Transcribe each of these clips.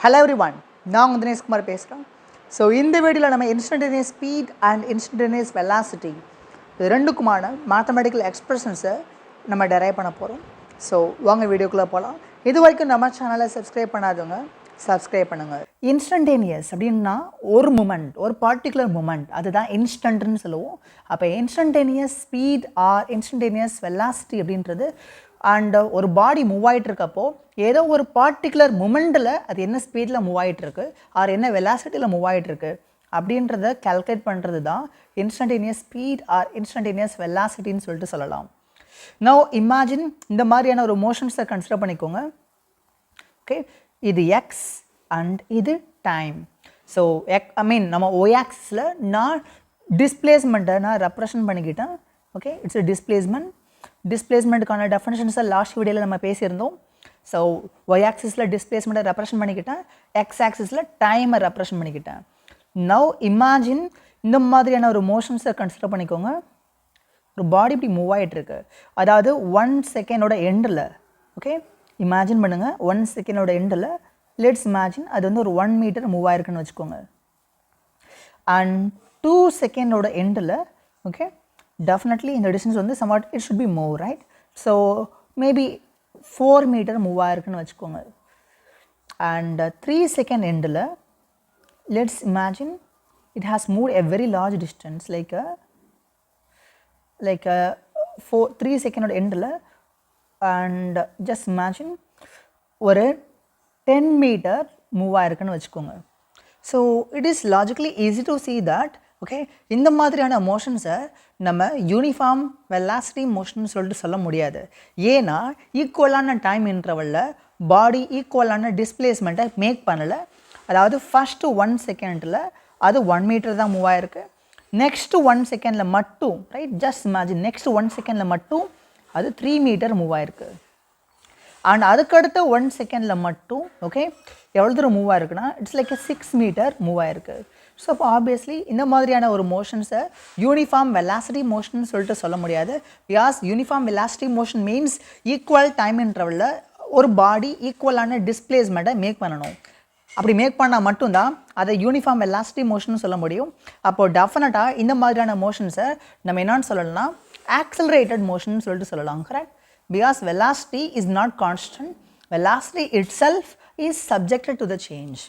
Hello everyone, நான் உங்கள் தினேஷ்குமார் பேசுகிறேன். ஸோ இந்த வீடியோவில் நம்ம instantaneous speed and instantaneous velocity இது ரெண்டுக்குமான மேத்தமெட்டிக்கல் எக்ஸ்பிரஷன்ஸை நம்ம டெரைவ் பண்ண போகிறோம். ஸோ வாங்க வீடியோக்குள்ளே போகலாம். இது வரைக்கும் நம்ம சேனலை சப்ஸ்கிரைப் பண்ணாதவங்க சப்ஸ்கிரைப் பண்ணுங்கள். இன்ஸ்டன்டேனியஸ் அப்படின்னா ஒரு மூமெண்ட், ஒரு பர்டிகுலர் மூமெண்ட், அதுதான் இன்ஸ்டன்ட்னு சொல்லுவோம். அப்போ instantaneous speed or instantaneous velocity அப்படின்றது அண்ட் ஒரு பாடி மூவ் ஆகிட்டு இருக்கப்போ ஏதோ ஒரு பர்டிகுலர் மூமெண்ட்டில் அது என்ன ஸ்பீடில் மூவ் ஆகிட்டுருக்கு ஆர் என்ன வெலாசிட்டியில் மூவ் ஆகிட்டுருக்கு அப்படின்றத கால்குலேட் பண்ணுறது தான் இன்ஸ்டன்டேனியஸ் ஸ்பீட் ஆர் இன்ஸ்டன்டேனியஸ் வெலாசிட்டின்னு சொல்லிட்டு சொல்லலாம். நவ் இமேஜின் இந்த மாதிரியான ஒரு மோஷன்ஸை கன்சிடர் பண்ணிக்கோங்க. ஓகே, இது எக்ஸ் அண்ட் இது டைம். ஸோ நம்ம ஒய்-ஆக்சிஸில் நான் டிஸ்பிளேஸ்மெண்ட்டை நான் ரெப்ரசன்ட் பண்ணிக்கிட்டேன். ஓகே, இட்ஸ் டிஸ்பிளேஸ்மெண்ட்டுக்கான டெஃபினிஷன்ஸை லாஸ்ட் வீடியோவில் நம்ம பேசியிருந்தோம். ஸோ ஒய்-ஆக்சிஸில் டிஸ்பிளேஸ்மெண்ட்டை ரெப்ரசன்ட் பண்ணிக்கிட்டேன், எக்ஸ்-ஆக்சிஸில் டைமை ரெப்ரசன்ட் பண்ணிக்கிட்டேன். நவ் இமேஜின் இந்த மாதிரியான ஒரு மோஷன்ஸை கன்சிடர் பண்ணிக்கோங்க. ஒரு பாடி இப்படி மூவ் ஆகிட்டுருக்கு, அதாவது 1 செகண்டோட எண்டில். ஓகே, இமேஜின் பண்ணுங்கள், 1 செகண்டோட எண்டில் லெட்ஸ் இமேஜின் அது வந்து ஒரு 1 மீட்டர் மூவ் ஆயிருக்குன்னு வச்சுக்கோங்க. அண்ட் 2 செகண்டோட எண்டில் ஓகே டெஃபினெட்லி இந்த டிஸ்டன்ஸ் வந்து somewhat it should be more, right? So maybe 4 metre move ஆயிருக்குன்னு வச்சுக்கோங்க. அண்ட் 3 செகண்ட் எண்டில் let's imagine it has moved a very large distance like 3 செகண்டோட எண்டில் அண்ட் ஜஸ்ட் இமேஜின் ஒரு 10 மீட்டர் மூவ் ஆயிருக்குன்னு வச்சுக்கோங்க. So it is logically easy to see that. Okay, இந்த மாதிரியான மோஷன்ஸை நம்ம யூனிஃபார்ம் வெலாசிட்டி மோஷன் சொல்லிட்டு சொல்ல முடியாது. ஏன்னா ஈக்குவலான டைம் இன்டர்வலில் பாடி ஈக்குவலான டிஸ்பிளேஸ்மெண்ட்டை மேக் பண்ணலை. அதாவது ஃபஸ்ட்டு 1 செகண்டில் அது 1 மீட்டர் தான் மூவ் ஆயிருக்கு. நெக்ஸ்ட்டு 1 செகண்டில் மட்டும், ரைட், ஜஸ்ட் இமேஜின் நெக்ஸ்ட் 1 செகண்டில் மட்டும் அது 3 மீட்டர் மூவ் ஆயிருக்கு. அண்ட் அதுக்கடுத்த 1 செகண்டில் மட்டும் ஓகே எவ்வளோ தூரம் மூவ் ஆயிருக்குன்னா இட்ஸ் லைக் 6 மீட்டர் மூவ் ஆயிருக்கு. ஸோ அப்போ ஆப்வியஸ்லி இந்த மாதிரியான ஒரு மோஷன்ஸை யூனிஃபார்ம் வெலாசிட்டி மோஷன் சொல்லிட்டு சொல்ல முடியாது. Because uniform velocity motion means equal time இன்டர்வலில் ஒரு பாடி ஈக்குவலான டிஸ்பிளேஸ்மெண்ட்டை மேக் பண்ணணும். அப்படி மேக் பண்ணால் மட்டும்தான் அதை யூனிஃபார்ம் வெலாசிட்டி மோஷன் சொல்ல முடியும். அப்போது டெஃபினட்டாக இந்த மாதிரியான மோஷன்ஸை நம்ம என்னன்னு சொல்லணும்னா ஆக்சலரேட்டட் மோஷன் சொல்லிட்டு சொல்லலாம். Correct? Because velocity is not constant, velocity itself is subjected to the change.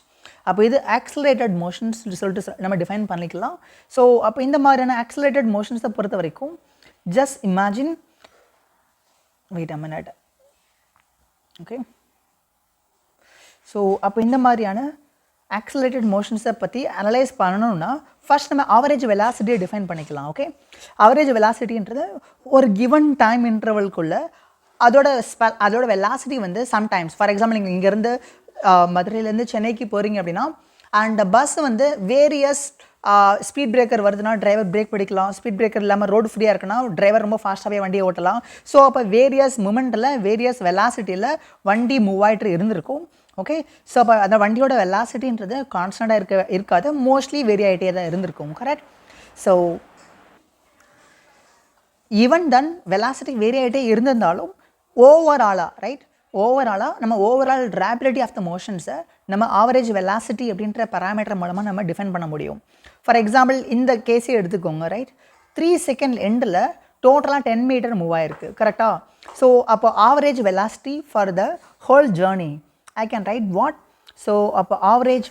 அப்போ இது ஆக்சலரேட்டட் மோஷன்ஸ் சொல்லிட்டு நம்ம டிஃபைன் பண்ணிக்கலாம். ஸோ அப்போ இந்த மாதிரியான ஆக்சலரேட்டட் மோஷன்ஸை பொறுத்த வரைக்கும் just imagine wait a minute. Okay, so அப்போ இந்த மாதிரியான ஆக்சலரேட்டட் மோஷன்ஸை பற்றி அனலைஸ் பண்ணணும்னா ஃபர்ஸ்ட் நம்ம ஆவரேஜ் வெலாசிட்டியை டிஃபைன் பண்ணிக்கலாம். ஓகே, ஆவரேஜ் வெலாசிட்டின்றது ஒரு கிவன் டைம் இன்டர்வல்குள்ளே அதோட வெலாசிட்டி வந்து சம்டைம்ஸ், ஃபார் எக்ஸாம்பிள் நீங்கள் இங்கேருந்து மதுரையிலேருந்து சென்னைக்கு போகிறீங்க அப்படின்னா அண்ட் பஸ் வந்து வேரியஸ் ஸ்பீட் பிரேக்கர் வருதுன்னா டிரைவர் பிரேக் பிடிக்கலாம், ஸ்பீட் பிரேக்கர் இல்லாமல் ரோடு ஃப்ரீயாக இருக்குன்னா டிரைவர் ரொம்ப ஃபாஸ்ட்டாகவே வண்டியை ஓட்டலாம். ஸோ அப்போ வேரியஸ் மூமெண்ட்டில் வேரியஸ் வெலாசிட்டியில் வண்டி மூவ் ஆகிட்டு இருந்திருக்கும். ஓகே, ஸோ அப்போ அந்த வண்டியோட வெலாசிட்டின்றது கான்ஸ்டண்ட்டாக இருக்காது, மோஸ்ட்லி வேரி ஆகிட்டே தான் இருந்திருக்கும். Correct? So even then velocity vary ஆகிட்டே இருந்திருந்தாலும் ஓவராலாக நம்ம ஓவரால் ரேபிலிட்டி ஆஃப் த மோஷன்ஸை நம்ம ஆவரேஜ் வெலாசிட்டி அப்படின்ற பராமீட்டர் மூலமாக நம்ம டிஃபைன் பண்ண முடியும். ஃபார் எக்ஸாம்பிள் இந்த கேஸே எடுத்துக்கோங்க. ரைட், 3 செகண்ட் எண்டில் டோட்டலாக 10 மீட்டர் மூவ் ஆயிருக்கு. கரெக்டாக? ஸோ அப்போ average velocity for the whole journey I can write what? So average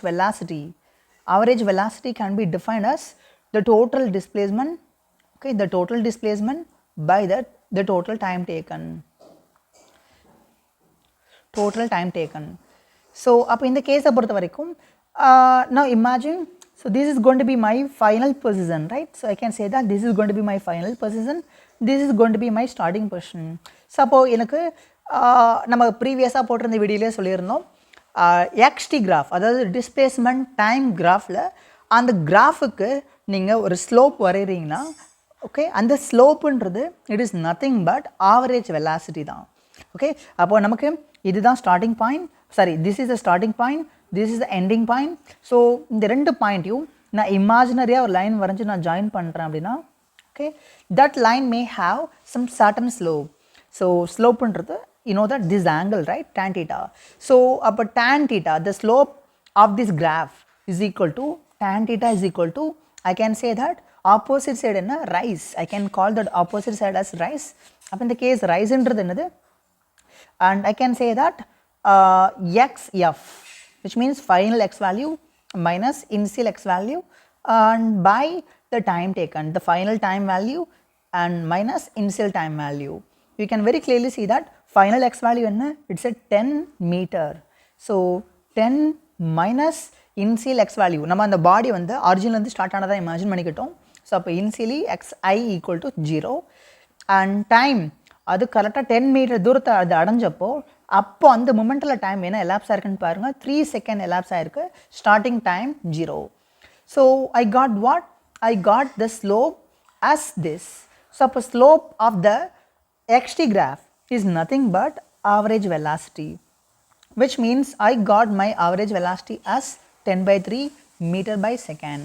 velocity can be defined as the total displacement, okay, the total displacement by the total time taken. So அப்போ இந்த கேஸை பொறுத்த வரைக்கும் now imagine, so this is going to be my final position, right? So I can say that this is going to be my final position, this is going to be my starting position. So அப்போது எனக்கு நம்ம ப்ரீவியஸாக போட்டிருந்த வீடியோலேயே சொல்லியிருந்தோம் XT graph, அதாவது displacement time கிராஃபில் அந்த கிராஃபுக்கு நீங்கள் ஒரு ஸ்லோப் வரைகிறீங்கன்னா ஓகே அந்த ஸ்லோப்புன்றது it is nothing but average velocity தான். ஓகே, அப்போது நமக்கு இதுதான் starting point, sorry this is the starting point, this is the ending point. So இந்த 2 பாயிண்ட்டையும் நான் இமேஜினரியாக ஒரு லைன் வரைஞ்சி நான் ஜாயின் பண்ணுறேன் அப்படின்னா okay that line may have some certain slope. So ஸ்லோப்புன்றது you know that this angle, right, tan theta. So upper tan theta, the slope of this graph is equal to tan theta is equal to, I can say that opposite side enna rise. I can call that opposite side as rise. Up in the case rise என்றது என்னது, and I can say that xf, which means final x value minus initial x value and by the time taken, the final time value and minus initial time value. You can very clearly see that final x value enna, it's a 10 meter. So 10 minus initial x value, நம்ம அந்த பாடி வந்து ஆரிஜினில் இருந்து start ஆனதா imagine பண்ணிக்கிட்டோம். So அப்போ initially xi equal to 0 and time அது கரெக்டாக 10 metre தூரத்தை அது அடைஞ்சப்போ அப்போ அந்த மொமெண்டில் டைம் என்ன எலாப்ஸ் ஆயிருக்குன்னு பாருங்கள், 3 செகண்ட் எலாப்ஸ் ஆயிருக்கு, starting time 0. So I got what, I got the slope as this. So அப்போ slope of the xt graph is nothing but average velocity, which means I got my average velocity as 10/3 meter by second.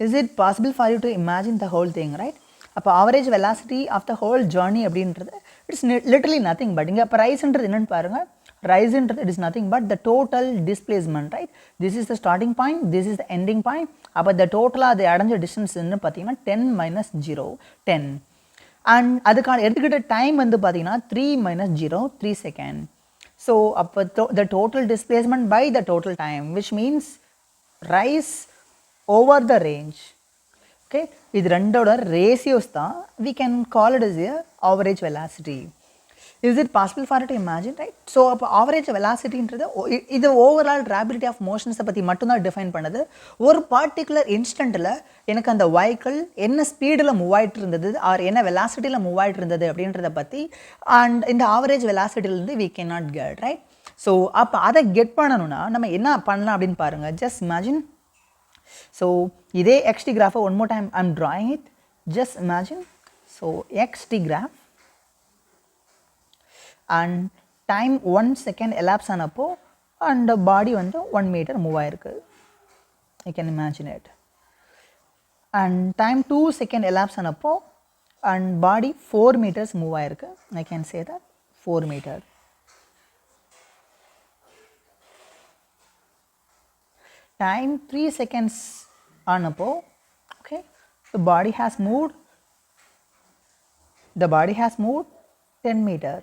Is it possible for you to imagine the whole thing, right? அப்போ average velocity of the whole journey அப்படின்றது it's literally nothing but, இங்கே அப்போ ரைஸ்ன்றது என்னன்னு பாருங்கள், ரைஸ்ன்றது it is nothing but the total displacement, right? This is the starting point, this is the ending point. அப்போ the டோட்டலாக அது அடைஞ்ச டிஸ்டன்ஸ் என்ன பார்த்தீங்கன்னா 10 minus 0 10 அண்ட் அதுக்கான எடுத்துக்கிட்ட டைம் வந்து பார்த்தீங்கன்னா 3 minus 0 3 செகண்ட். So அப்போ the total displacement by the total time, which means rise over the range. Okay, இது ரெண்டோட ரேஷியோஸ் தான், we can call it as a average velocity. Is it possible for you to imagine, right? So அப்போ average velocityன்றது இது overall rapidity of motions பற்றி மட்டும்தான் define பண்ணுது. ஒரு particular இன்ஸ்டண்ட்டில் எனக்கு அந்த வெஹிக்கிள் என்ன ஸ்பீடில் மூவ் ஆகிட்டு இருந்தது ஆர் என்ன வெலாசிட்டியில் மூவ் ஆகிட்டு இருந்தது அப்படின்றத பற்றி அண்ட் இந்த ஆவரேஜ் வெலாசிட்டிலேருந்து we cannot get, right? So அப்போ அதை கெட் பண்ணணும்னா நம்ம என்ன பண்ணலாம் அப்படின்னு பாருங்கள், just imagine. So இதே xt graph one more time I'm drawing it, just imagine. So xt graph and time 1 second elapse ஆனப்போ and body வந்து 1 meter மூவ் ஆயிருக்கு, I can imagine it. And time 2 second elapse ஆனப்போ and body 4 meters move ஆயிருக்கு, I can say that 4 meter. Time 3 seconds ஆனப்போ okay, the body has moved 10 meter.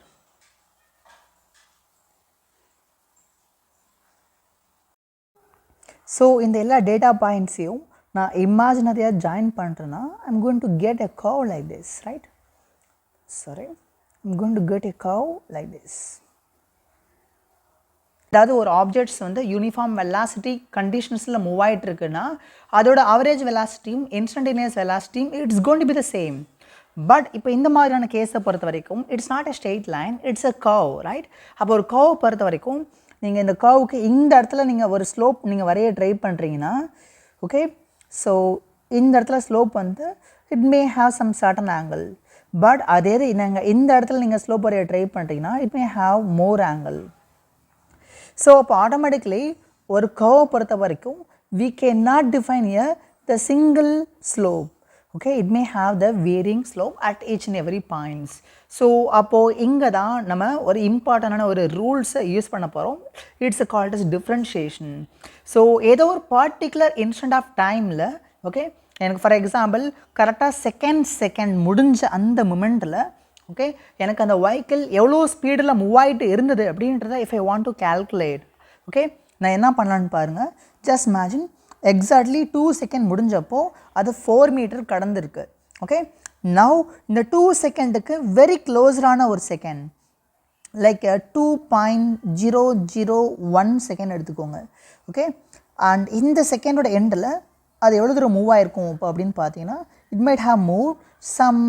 So இந்த எல்லா data பாயிண்ட்ஸையும் நான் இமேஜினரியாக join பண்ணுறேன்னா I'm going to get a curve like this, right? Sorry, I'm going to get a curve like this. அதாவது ஒரு objects வந்து uniform velocity கண்டிஷன்ஸில் move ஆகிட்டு இருக்குன்னா அதோட ஆவரேஜ் வெலாசிட்டியும் இன்ஸ்டன்டேனியஸ் வெலாசிட்டியும் it's going to be the same. But இப்போ இந்த மாதிரியான கேஸை பொறுத்த வரைக்கும் it's not a straight line, it's a curve, right? அப்போ ஒரு கர்வ் பொறுத்த வரைக்கும் நீங்கள் இந்த கர்வுக்கு இந்த இடத்துல நீங்கள் ஒரு ஸ்லோப் நீங்கள் வரைய ட்ரை பண்ணுறீங்கன்னா ஓகே, ஸோ இந்த இடத்துல ஸ்லோப் வந்து it may have some certain angle. But அதே நீங்கள் இந்த இடத்துல நீங்கள் ஸ்லோப் வரைய ட்ரை பண்ணுறீங்கன்னா it may have more angle. So அப்போ ஆட்டோமேட்டிக்லி ஒரு கர்வை பொறுத்த வரைக்கும் we cannot define here the single slope. Okay, it may have the varying slope at each and every points. So அப்போது இங்கே தான் நம்ம ஒரு இம்பார்ட்டண்டான ஒரு ரூல்ஸை யூஸ் பண்ண போகிறோம். It's called as differentiation. So ஏதோ ஒரு பர்டிகுலர் இன்ஸ்டன்ட் ஆஃப் டைமில் ஓகே, எனக்கு ஃபார் எக்ஸாம்பிள் கரெக்டாக செகண்ட் முடிஞ்ச அந்த மொமெண்ட்டில் ஓகே, எனக்கு அந்த வெஹிக்கிள் எவ்வளோ ஸ்பீடில் மூவ் ஆகிட்டு இருந்தது அப்படின்றத if I want to calculate okay, நான் என்ன பண்ணலான்னு பாருங்கள். ஜஸ்ட் இமேஜின் எக்ஸாக்ட்லி 2 செகண்ட் முடிஞ்சப்போ அது 4 மீட்டர் கடந்திருக்கு. ஓகே, நவ் இந்த 2 செகண்டுக்கு வெரி க்ளோஸரான ஒரு செகண்ட் லைக் 2.001 செகண்ட் எடுத்துக்கோங்க. ஓகே, அண்ட் இந்த செகண்டோட எண்டில் அது எவ்வளோ தூரம் மூவ் ஆகிருக்கும் இப்போ அப்படின்னு பார்த்தீங்கன்னா it might have move some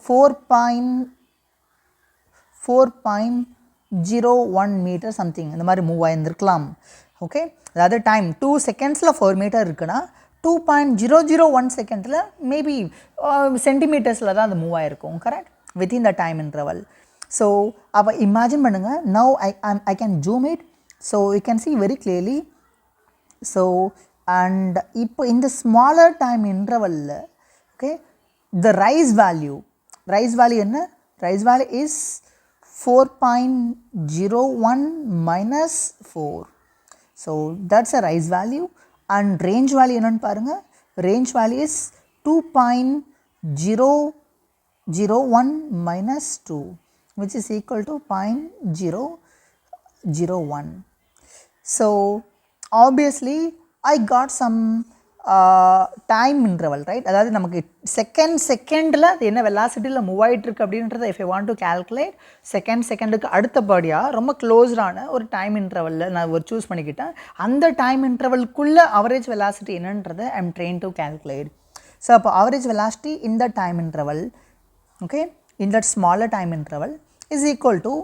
4.01 metre something இந்த மாதிரி மூவ் ஆகியிருந்துருக்கலாம். ஓகே, அதாவது டைம் 2 செகண்ட்ஸில் 4 மீட்டர் இருக்குன்னா 2.001 செகண்டில் மேபி சென்டிமீட்டர்ஸில் தான் அது மூவ் ஆகிருக்கும். Correct, within the time interval. So அப்போ இமேஜின் பண்ணுங்கள், now I can zoom it. So you can see very clearly. So and இப்போ இந்த smaller time இன்டர்வலில் okay, the rise value என்ன? Rice value is 4.01 minus 4. So that's a rise value. And range value என்னன்னு பாருங்க, range value is 2.001 minus 2, which is equal to 0.001. So obviously I got some time interval, right? அதாவது நமக்கு செகண்டில் அது என்ன வெலாசிட்டியில் move ஆகிட்டு இருக்கு அப்படின்றத if I want to calculate செகண்டுக்கு அடுத்தபடியாக ரொம்ப க்ளோஸ்டான ஒரு டைம் இன்டர்வலில் நான் ஒரு சூஸ் பண்ணிக்கிட்டேன். அந்த டைம் இன்டர்வல்குள்ளே அவரேஜ் வெலாசிட்டி என்னன்றதை I am trying to calculate. So அப்போ average velocity in that time interval, okay, in that smaller time interval is equal to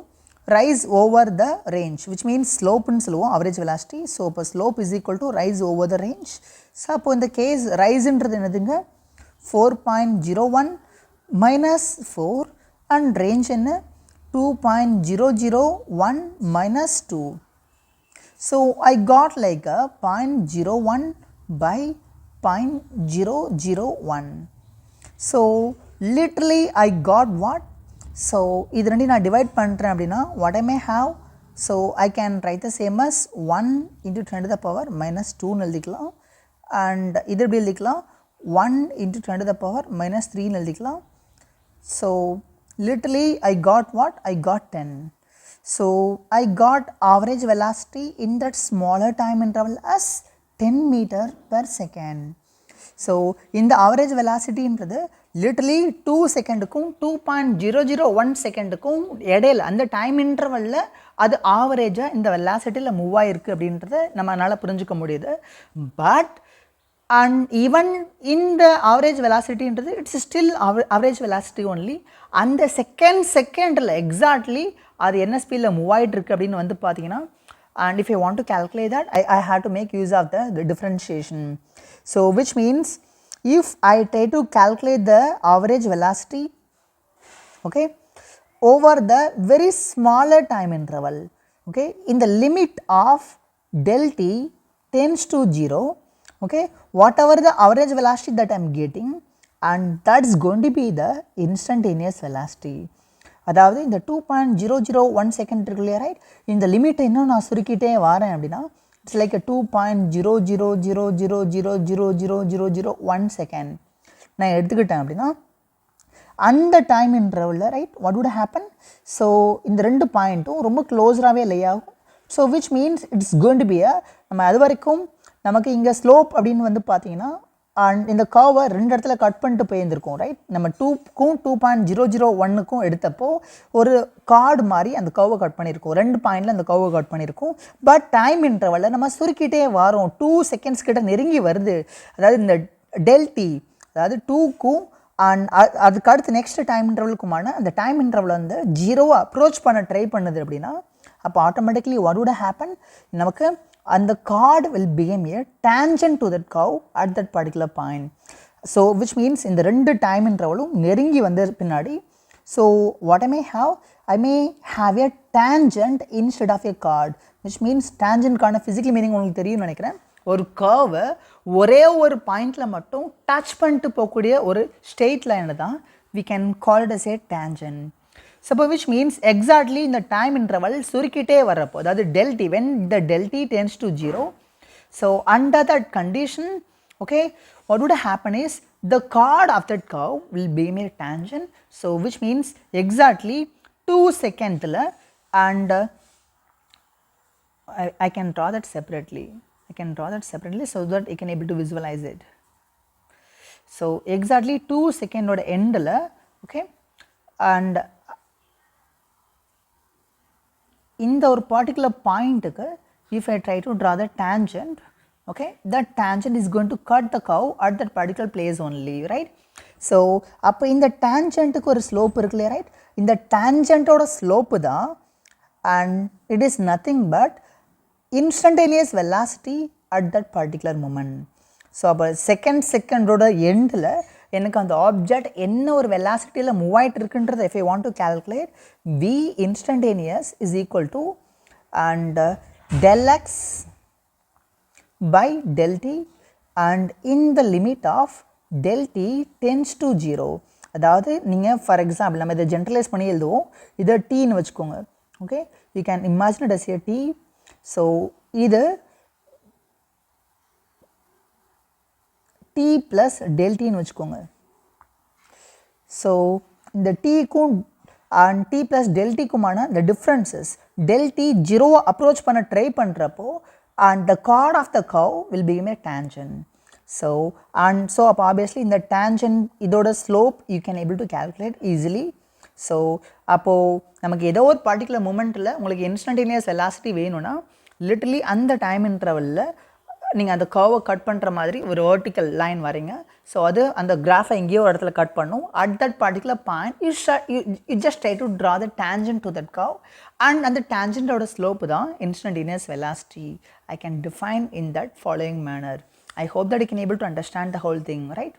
rise over the range, which means slope ன்னு சொல்லுவோம் average velocity. So இப்போ slope is equal to rise over the range. So அப்போ இந்த case ரைஸ்ன்றது என்னதுங்க 4.01 minus 4 and range என்ன 2.001 minus 2. So I got like a 0.01 by 0.001. So literally I got what? So இது ரெண்டு நான் டிவைட் பண்ணுறேன் அப்படின்னா what I may have, so I can write the same as 1 into 10 to the power minus 2 எழுதிக்கலாம். And இது எப்படி எழுதிக்கலாம் 1 into 10 to the power minus 3 எழுதிக்கலாம். So literally I got what? I got 10. So I got average velocity in that smaller time interval as 10 meter per second. So இந்த average velocity ன்றது literally 2 செகண்டுக்கும் 2.001 செகண்டுக்கும் இடையில அந்த time இன்டர்வலில் அது ஆவரேஜாக இந்த வெலாசிட்டியில் move ஆகிருக்கு அப்படின்றத நம்மளால் புரிஞ்சுக்க முடியுது. பட் அண்ட் ஈவன் இந்த ஆவரேஜ் வெலாசிட்டின்றது it's still average velocity only. அந்த செகண்டில் எக்ஸாக்ட்லி அது என்ன ஸ்பீடில் மூவ் ஆகிட்டுருக்கு அப்படின்னு வந்து பார்த்தீங்கன்னா, and if I want to calculate that I have to make use of the differentiation. So which means if I try to calculate the average velocity, okay, over the very smaller time interval, okay, in the limit of del t tends to 0, okay, whatever the average velocity that I am getting, and that's going to be the instantaneous velocity. அதாவது இந்த 2.001 second இருக்கு இல்லையா, right, இந்த லிமிட்டை இன்னும் நான் சுருக்கிட்டே வரேன் அப்படின்னா இட்ஸ் லைக் 2.00000000001 செகண்ட் நான் எடுத்துக்கிட்டேன் அப்படின்னா அந்த டைம் இன்டர்வலில், right, what would happen? So இந்த ரெண்டு பாயிண்ட்டும் ரொம்ப க்ளோஸராகவே லே ஆகும். So which means it's going to be நம்ம அது வரைக்கும் நமக்கு இங்கே ஸ்லோப் அப்படின்னு வந்து பார்த்தீங்கன்னா அண்ட் இந்த கர்வை ரெண்டு இடத்துல கட் பண்ணிட்டு போயிருந்திருக்கோம், ரைட். நம்ம 2க்கும் 2.001க்கும் எடுத்தப்போ ஒரு கார்டு மாதிரி அந்த கர்வை கட் பண்ணியிருக்கோம், 2 பாயிண்டில் அந்த கர்வை கட் பண்ணியிருக்கோம். பட் டைம் இன்டர்வலில் நம்ம சுருக்கிட்டே வரோம், 2 செகண்ட்ஸ் கிட்ட நெருங்கி வருது. அதாவது இந்த டெல்டி, அதாவது 2க்கும் அண்ட் அதுக்கு அடுத்து நெக்ஸ்ட் டைம் இன்டர்வலுக்குமான அந்த டைம் இன்டர்வல் வந்து 0 அப்ரோச் பண்ண ட்ரை பண்ணுது அப்படின்னா அப்போ ஆட்டோமேட்டிக்லி வாட் வுட் ஹேப்பன்? நமக்கு அந்த card will become a tangent to that curve at that particular point. So which means இந்த ரெண்டு டைம் இன்டர்வலும் நெருங்கி வந்த பின்னாடி, so what I may have a tangent instead of a chord, which means tangentக்கான physical meaning உங்களுக்கு தெரியும்னு நினைக்கிறேன். ஒரு கர்வை ஒரே ஒரு பாயிண்டில் மட்டும் டச் பண்ணிட்டு போகக்கூடிய ஒரு ஸ்ட்ரெயிட் லைனை தான் we can call it as a tangent. So which means exactly in the time interval சுருக்கிட்டே வரப்போ, அதாவது del t, when the del t tends to 0, so under that condition, okay, what would happen is the chord of that curve will be a tangent. So which means exactly 2 seconds and I can draw that separately. So that you can able to visualize it. So exactly 2 second oda end la, okay, and இந்த ஒரு particular பாயிண்ட்டுக்கு if I try to draw the tangent, okay, that tangent is going to cut the curve at that particular place only, right? So அப்போ இந்த tangentக்கு ஒரு slope இருக்கு இல்லையா, right? இந்த tangentோட slope தான் and it is nothing but instantaneous velocity at that particular moment. So அப்போ செகண்டோட எண்டில் எனக்கு அந்த ஆப்ஜெக்ட் என்ன ஒரு வெலாசிட்டியில் மூவ் ஆகிட்டு இருக்குன்றது if I want to calculate, v instantaneous is equal to and del x by del t and in the limit of del t tends to 0. அதாவது நீங்கள் ஃபார் எக்ஸாம்பிள் நம்ம இதை ஜென்ரலைஸ் பண்ணி எழுதுவோம், இதை டீன்னு வச்சுக்கோங்க, okay, you can imagine it as a t. So இது t plus del t ன்னு வச்சுக்கோங்க. ஸோ இந்த tக்கும் and t plus del t குமான the differences del t 0 approach பண்ண ட்ரை பண்ணுறப்போ and the chord of the curve will become a tangent. So அப்போ obviously இந்த tangent இதோட slope you can able to calculate easily. So அப்போது நமக்கு ஏதோ ஒரு particular மூமெண்ட்டில் உங்களுக்கு இன்ஸ்டன்டேனியஸ் வெலாசிட்டி வேணும்னா லிட்டரலி அந்த டைம் இன்டர்வலில் நீங்கள் அந்த கர்வை கட் பண்ணுற மாதிரி ஒரு வெர்டிக்கல் லைன் வரீங்க. ஸோ அது அந்த கிராஃபை எங்கேயோ ஒரு இடத்துல கட் பண்ணும். At that particular point you just try to draw the tangent to that curve and அந்த டேஞ்சன்ட்டோட ஸ்லோப்பு தான் instantaneous velocity. I can define in that following manner. I hope that you can able to understand the whole thing, right?